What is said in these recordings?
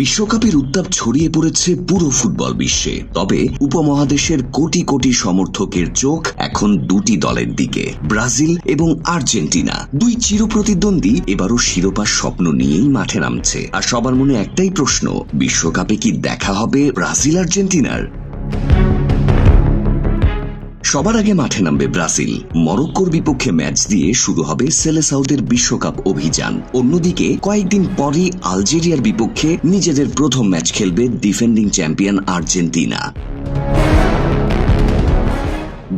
বিশ্বকাপের উত্তাপ ছড়িয়ে পড়েছে পুরো ফুটবল বিশ্বে। তবে উপমহাদেশের কোটি কোটি সমর্থকের চোখ এখন দুটি দলের দিকে, ব্রাজিল এবং আর্জেন্টিনা। দুই চিরপ্রতিদ্বন্দ্বী এবারও শিরোপার স্বপ্ন নিয়েই মাঠে নামছে। আর সবার মনে একটাই প্রশ্ন, বিশ্বকাপে কি দেখা হবে ব্রাজিল আর্জেন্টিনার? সবার আগে মাঠে নামবে ব্রাজিল। মরক্কোর বিপক্ষে ম্যাচ দিয়ে শুরু হবে সেলেসাওদের বিশ্বকাপ অভিযান। অন্যদিকে কয়েকদিন পরই আলজেরিয়ার বিপক্ষে নিজেদের প্রথম ম্যাচ খেলবে ডিফেন্ডিং চ্যাম্পিয়ন আর্জেন্টিনা।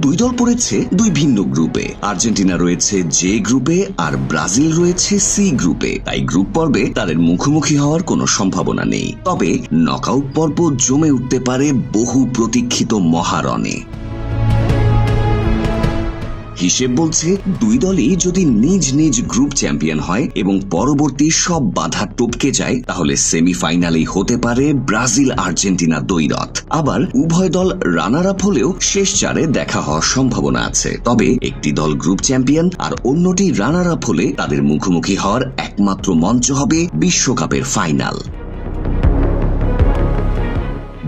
দুই দল পড়েছে দুই ভিন্ন গ্রুপে। আর্জেন্টিনা রয়েছে জে গ্রুপে আর ব্রাজিল রয়েছে সি গ্রুপে। তাই গ্রুপ পর্বে তাদের মুখোমুখি হওয়ার কোনো সম্ভাবনা নেই। তবে নকআউট পর্ব জমে উঠতে পারে বহু প্রতীক্ষিত মহারণে। হিসেব বলছে দুই দলই যদি নিজ নিজ গ্রুপ চ্যাম্পিয়ন হয় এবং পরবর্তী সব বাধা টপকে যায়, তাহলে সেমিফাইনালেই হতে পারে ব্রাজিল আর্জেন্টিনা দ্বৈরথ। আবার উভয় দল রানার আপ হলেও শেষ চারে দেখা হওয়ার সম্ভাবনা আছে। তবে একটি দল গ্রুপ চ্যাম্পিয়ন আর অন্যটি রানার আপ হলে তাদের মুখোমুখি হওয়ার একমাত্র মঞ্চ হবে বিশ্বকাপের ফাইনাল।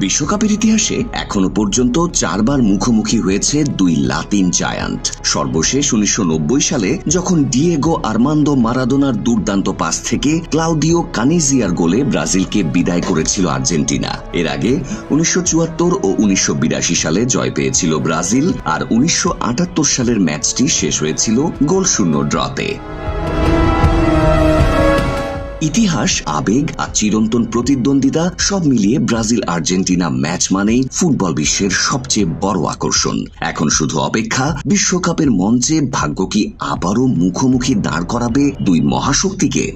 বিশ্বকাপের ইতিহাসে এখনো পর্যন্ত 4 বার মুখোমুখি হয়েছে দুই লাতিন জায়ান্ট। সর্বশেষ 1990 সালে যখন ডিয়েগো আর্মান্দো মারাদোনার দুর্দান্ত পাস থেকে ক্লাউদিও কানিজিয়ার গোলে ব্রাজিলকে বিদায় করেছিল আর্জেন্টিনা। এর আগে 1974 ও 1982 সালে জয় পেয়েছিল ব্রাজিল, আর 1978 সালের ম্যাচটি শেষ হয়েছিল গোলশূন্য ড্রতে। ইতিহাস, আবেগ আর চিরন্তন প্রতিদ্বন্দ্বিতা সব মিলিয়ে ব্রাজিল আর্জেন্টিনা ম্যাচ মানেই ফুটবল বিশ্বের সবচেয়ে বড় আকর্ষণ। এখন শুধু অপেক্ষা, বিশ্বকাপের মঞ্চে ভাগ্য কি আবারও মুখোমুখি দাঁড় করাবে দুই মহাশক্তিকে।